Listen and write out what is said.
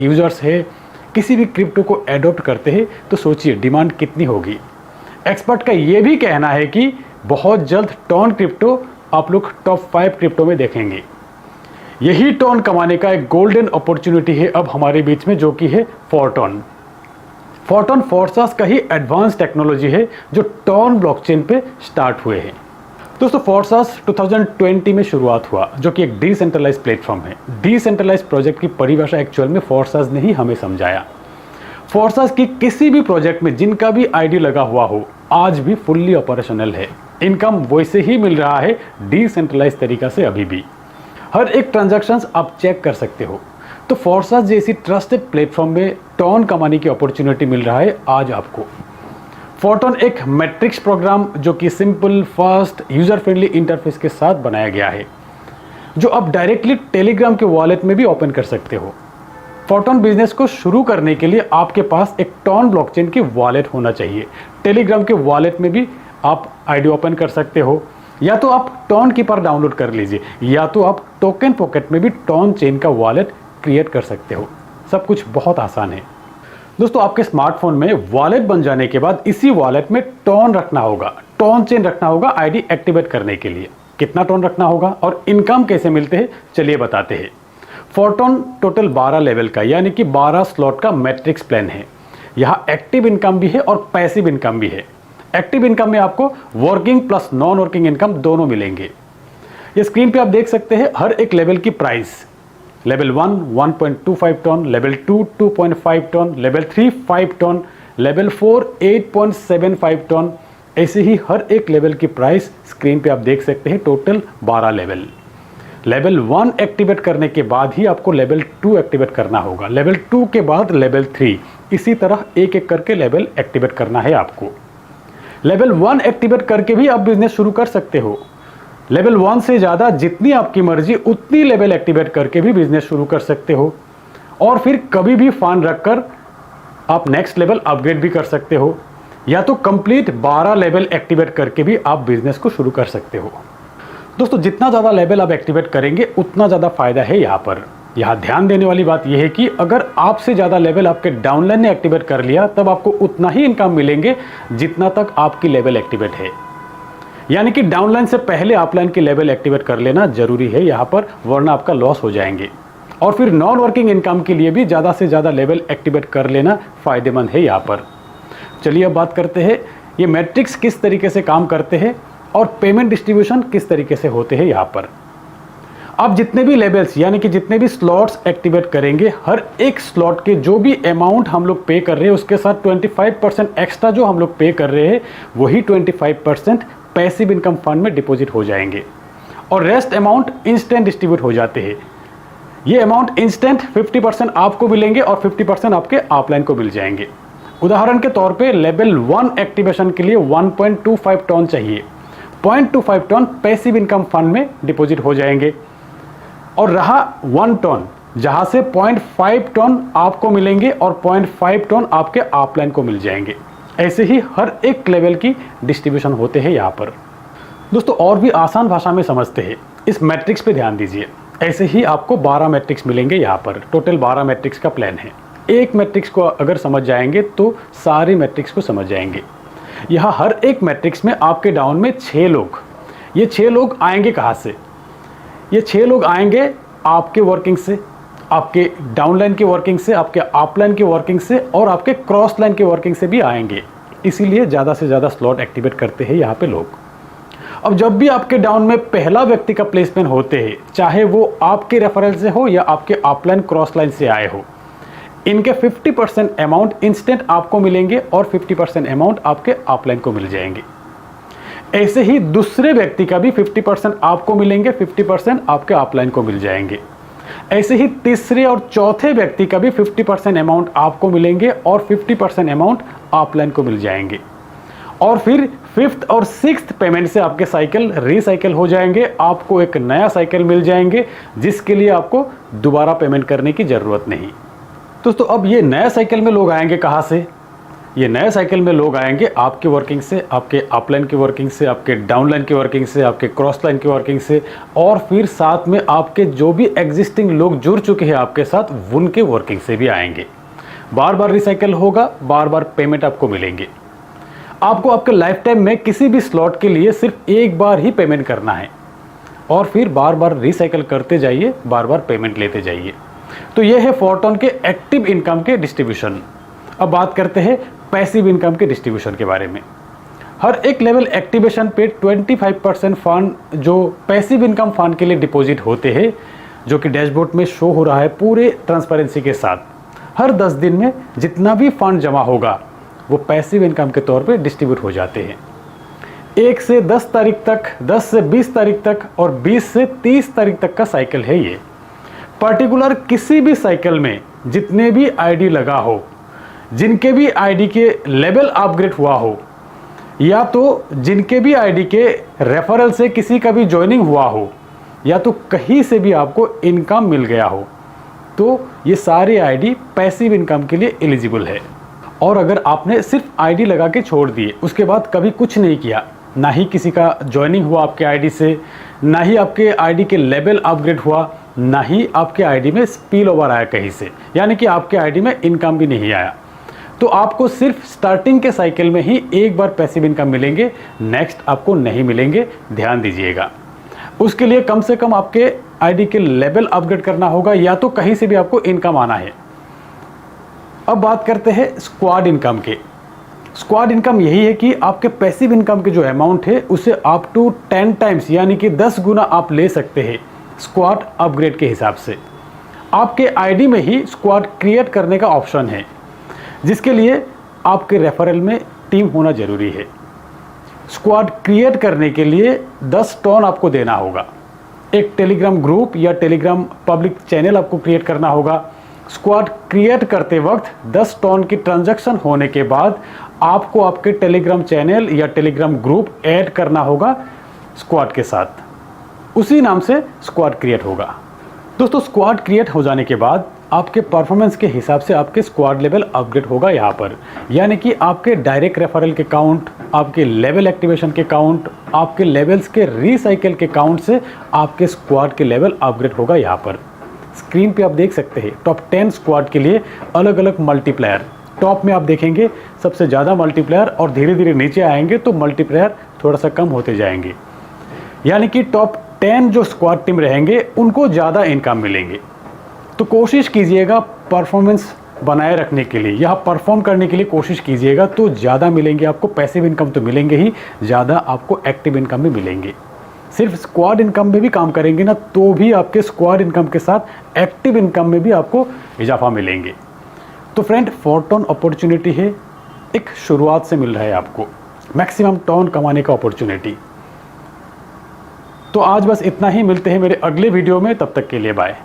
Users है, किसी भी क्रिप्टो को एडॉप्ट करते हैं तो सोचिए डिमांड कितनी होगी। एक्सपर्ट का ये भी कहना है कि बहुत जल्द टॉन क्रिप्टो आप लोग टॉप 5 क्रिप्टो में देखेंगे। यही टॉन कमाने का एक गोल्डन अपॉर्चुनिटी है अब हमारे बीच में, जो कि है फोरटॉन। फोरटॉन फोर्सास का ही एडवांस टेक्नोलॉजी है जो टॉन ब्लॉकचेन पे स्टार्ट हुए हैं। दोस्तों फोर्सास 2020 में शुरुआत हुआ, जो कि एक डिसेंट्रलाइज प्लेटफॉर्म है। डिसेंट्रलाइज प्रोजेक्ट की परिभाषा एक्चुअल में फोर्सास ने ही हमें समझाया। फोर्सास की किसी भी प्रोजेक्ट में जिनका भी आईडी लगा हुआ हो आज भी फुल्ली ऑपरेशनल है। इनकम वैसे ही मिल रहा है डिसेंट्रलाइज तरीका से अभी भी। हर एक ट्रांजैक्शंस आप चेक कर सकते हो। तो फोर्सास जैसी ट्रस्टेड प्लेटफॉर्म में टॉन कमाने की अपॉर्चुनिटी मिल रहा है आज आपको। फोरटॉन एक मैट्रिक्स प्रोग्राम जो कि simple, fast, user friendly interface के साथ बनाया गया है, जो आप डायरेक्टली टेलीग्राम के वॉलेट में भी ओपन कर सकते हो। फोरटॉन बिजनेस को शुरू करने के लिए आपके पास एक टॉन ब्लॉकचेन की वॉलेट होना चाहिए। टेलीग्राम के वॉलेट में भी आप आईडी ओपन कर सकते हो, या तो आप टॉन कीपर डाउनलोड कर लीजिए, या तो आप टोकन पॉकेट में भी टॉन चेन का वॉलेट क्रिएट कर सकते हो। सब कुछ बहुत आसान है। दोस्तों आपके स्मार्टफोन में वॉलेट बन जाने के बाद इसी वॉलेट में टॉन रखना होगा, टॉन चेन रखना होगा आईडी एक्टिवेट करने के लिए। कितना टॉन रखना होगा और इनकम कैसे मिलते हैं चलिए बताते हैं। फोरटॉन टोटल 12 लेवल का यानी कि 12 स्लॉट का मैट्रिक्स प्लान है। यहाँ एक्टिव इनकम भी है और पैसिव इनकम भी है। एक्टिव इनकम में आपको working plus non working income दोनों मिलेंगे। ये स्क्रीन पे आप देख सकते हैं हर एक लेवल की price. Level 1 1.25 ton, level 2 2.5 ton, level 3 5 ton, level 4 8.75 ton. ऐसे ही हर एक लेवल की प्राइस स्क्रीन पे आप देख सकते हैं। Total 12 level. लेवल 1 एक्टिवेट करने के बाद ही आपको लेवल 2 एक्टिवेट करना होगा। लेवल 2 के बाद लेवल 3, इसी तरह एक एक करके लेवल एक्टिवेट करना है आपको। लेवल 1 एक्टिवेट करके भी आप बिजनेस शुरू कर सकते हो। लेवल 1 से ज़्यादा जितनी आपकी मर्जी उतनी लेवल एक्टिवेट करके भी बिजनेस शुरू कर सकते हो, और फिर कभी भी फंड रखकर आप नेक्स्ट लेवल अपग्रेड भी कर सकते हो, या तो कंप्लीट 12 लेवल एक्टिवेट करके भी आप बिजनेस को शुरू कर सकते हो। दोस्तों जितना ज़्यादा लेवल आप एक्टिवेट करेंगे उतना ज़्यादा फायदा है यहाँ पर। यहाँ ध्यान देने वाली बात यह है कि अगर आपसे ज़्यादा लेवल आपके डाउनलाइन ने एक्टिवेट कर लिया तब आपको उतना ही इनकम मिलेंगे जितना तक आपकी लेवल एक्टिवेट है। यानी कि डाउनलाइन से पहले अपलाइन की लेवल एक्टिवेट कर लेना जरूरी है यहाँ पर, वरना आपका लॉस हो जाएंगे। और फिर नॉन वर्किंग इनकम के लिए भी ज़्यादा से ज़्यादा लेवल एक्टिवेट कर लेना फ़ायदेमंद है यहाँ पर। चलिए अब बात करते हैं ये मैट्रिक्स किस तरीके से काम करते हैं और पेमेंट डिस्ट्रीब्यूशन किस तरीके से होते हैं यहाँ पर। आप जितने भी लेवल्स यानी कि जितने भी स्लॉट्स एक्टिवेट करेंगे, हर एक स्लॉट के जो भी अमाउंट हम लोग पे कर रहे हैं उसके साथ 25% एक्स्ट्रा जो हम लोग पे कर रहे हैं वही 25% पैसिव इनकम फंड में डिपॉजिट हो जाएंगे, और रेस्ट अमाउंट इंस्टेंट डिस्ट्रीब्यूट हो जाते हैं। ये अमाउंट इंस्टेंट 50% आपको मिलेंगे और 50% आपके अपलाइन को मिल जाएंगे। उदाहरण के तौर पे लेवल 1 एक्टिवेशन के लिए 1.25 टन चाहिए। 0.25 टन पैसिव इनकम फंड में डिपॉजिट हो जाएंगे, और रहा 1 टन जहां से 0.5 टन आपको मिलेंगे और 0.5 टन आपके अपलाइन को मिल जाएंगे। ऐसे ही हर एक लेवल की डिस्ट्रीब्यूशन होते हैं यहाँ पर। दोस्तों और भी आसान भाषा में समझते हैं, इस मैट्रिक्स पे ध्यान दीजिए। ऐसे ही आपको 12 मैट्रिक्स मिलेंगे यहाँ पर। टोटल 12 मैट्रिक्स का प्लान है। एक मैट्रिक्स को अगर समझ जाएंगे तो सारी मैट्रिक्स को समझ जाएंगे। यहाँ हर एक मैट्रिक्स में आपके डाउन में 6 लोग, ये 6 लोग आएंगे कहाँ से? ये 6 लोग आएंगे आपके वर्किंग से, आपके डाउनलाइन की वर्किंग से, आपके अपलाइन की वर्किंग से, और आपके क्रॉस लाइन की वर्किंग से भी आएंगे। इसीलिए ज़्यादा से ज़्यादा स्लॉट एक्टिवेट करते हैं यहाँ पे लोग। अब जब भी आपके डाउन में पहला व्यक्ति का प्लेसमेंट होते हैं, चाहे वो आपके रेफरल से हो या आपके अपलाइन क्रॉस लाइन से आए हो, इनके 50% अमाउंट इंस्टेंट आपको मिलेंगे और 50% अमाउंट आपके अपलाइन को मिल जाएंगे। ऐसे ही दूसरे व्यक्ति का भी 50% आपको मिलेंगे, 50% आपके अपलाइन को मिल जाएंगे। ऐसे ही तीसरे और चौथे व्यक्ति का भी 50% अमाउंट आपको मिलेंगे और 50% अमाउंट अपलाइन को मिल जाएंगे। और फिर 5th और 6th पेमेंट से आपके साइकिल रीसाइकिल हो जाएंगे, आपको एक नया साइकिल मिल जाएंगे जिसके लिए आपको दोबारा पेमेंट करने की ज़रूरत नहीं। दोस्तों अब ये नया साइकिल में लोग आएंगे कहाँ से? ये नए साइकिल में लोग आएंगे आपकी वर्किंग से, आपके अपलाइन की वर्किंग से, आपके डाउनलाइन की वर्किंग से, आपके क्रॉस लाइन की वर्किंग से, और फिर साथ में आपके जो भी एग्जिस्टिंग लोग जुड़ चुके हैं आपके साथ उनके वर्किंग से भी आएंगे। बार बार रिसाइकिल होगा, बार बार पेमेंट आपको मिलेंगे। आपको आपके लाइफ टाइम में किसी भी स्लॉट के लिए सिर्फ एक बार ही पेमेंट करना है और फिर बार बार रिसाइकिल करते जाइए, बार बार पेमेंट लेते जाइए। तो ये है फोरटोन के एक्टिव इनकम के डिस्ट्रीब्यूशन। अब बात करते हैं पैसिव इनकम के डिस्ट्रीब्यूशन के बारे में। हर एक लेवल एक्टिवेशन पे 25% फंड जो पैसिव इनकम फंड के लिए डिपॉजिट होते हैं, जो कि डैशबोर्ड में शो हो रहा है पूरे ट्रांसपेरेंसी के साथ। हर 10 दिन में जितना भी फंड जमा होगा वो पैसिव इनकम के तौर पे डिस्ट्रीब्यूट हो जाते हैं। 1 से 10 तारीख तक, 10 से 20 तारीख तक और 20 से 30 तारीख तक का साइकिल है ये। पर्टिकुलर किसी भी साइकिल में जितने भी आईडी लगा हो, जिनके भी आईडी के लेवल अपग्रेड हुआ हो, या तो जिनके भी आईडी के रेफरल से किसी का भी ज्वाइनिंग हुआ हो, या तो कहीं से भी आपको इनकम मिल गया हो, तो ये सारे आईडी पैसिव इनकम के लिए एलिजिबल है। और अगर आपने सिर्फ आईडी लगा के छोड़ दिए, उसके बाद कभी कुछ नहीं किया, ना ही किसी का ज्वाइनिंग हुआ आपके आईडी से, ना ही आपके आईडी के लेवल अपग्रेड हुआ, ना ही आपके आईडी में स्पिल ओवर आया कहीं से, यानी कि आपके आईडी में इनकम भी नहीं आया, तो आपको सिर्फ स्टार्टिंग के साइकिल में ही एक बार पैसिव इनकम मिलेंगे, नेक्स्ट आपको नहीं मिलेंगे। ध्यान दीजिएगा। उसके लिए कम से कम आपके आईडी के लेवल अपग्रेड करना होगा, या तो कहीं से भी आपको इनकम आना है। अब बात करते हैं स्क्वाड इनकम के। स्क्वाड इनकम यही है कि आपके पैसिव इनकम के जो अमाउंट है उसे अप टू 10 टाइम्स यानी कि 10 गुना आप ले सकते हैं स्क्वाड अपग्रेड के हिसाब से। आपके आईडी में ही स्क्वाड क्रिएट करने का ऑप्शन है, जिसके लिए आपके रेफरल में टीम होना जरूरी है। स्क्वाड क्रिएट करने के लिए 10 टोन आपको देना होगा। एक टेलीग्राम ग्रुप या टेलीग्राम पब्लिक चैनल आपको क्रिएट करना होगा। स्क्वाड क्रिएट करते वक्त 10 टोन की ट्रांजैक्शन होने के बाद आपको आपके टेलीग्राम चैनल या टेलीग्राम ग्रुप ऐड करना होगा स्क्वाड के साथ, उसी नाम से स्क्वाड क्रिएट होगा। दोस्तों, स्क्वाड क्रिएट हो जाने के बाद आपके परफॉर्मेंस के हिसाब से आपके स्क्वाड लेवल अपग्रेड होगा यहाँ पर, यानी कि आपके डायरेक्ट रेफरल के काउंट, आपके लेवल एक्टिवेशन के काउंट, आपके लेवल्स के रिसाइकिल के काउंट से आपके स्क्वाड के लेवल अपग्रेड होगा। यहाँ पर स्क्रीन पे आप देख सकते हैं टॉप 10 स्क्वाड के लिए अलग अलग मल्टीप्लायर। टॉप में आप देखेंगे सबसे ज़्यादा मल्टीप्लायर, और धीरे धीरे नीचे आएंगे तो मल्टीप्लायर थोड़ा सा कम होते जाएंगे, यानी कि टॉप 10 जो स्क्वाड टीम रहेंगे उनको ज़्यादा इनकम मिलेंगे। तो कोशिश कीजिएगा परफॉर्मेंस बनाए रखने के लिए, यहाँ परफॉर्म करने के लिए कोशिश कीजिएगा, तो ज़्यादा मिलेंगे आपको। पैसिव इनकम तो मिलेंगे ही, ज़्यादा आपको एक्टिव इनकम भी मिलेंगे। सिर्फ स्क्वाड इनकम में भी काम करेंगे ना, तो भी आपके स्क्वाड इनकम के साथ एक्टिव इनकम में भी आपको इजाफा मिलेंगे। तो फ्रेंड, फोरटोन अपॉर्चुनिटी है, एक शुरुआत से मिल रहा है आपको मैक्सिमम टोन कमाने का अपॉर्चुनिटी। तो आज बस इतना ही, मिलते हैं मेरे अगले वीडियो में, तब तक के लिए बाय।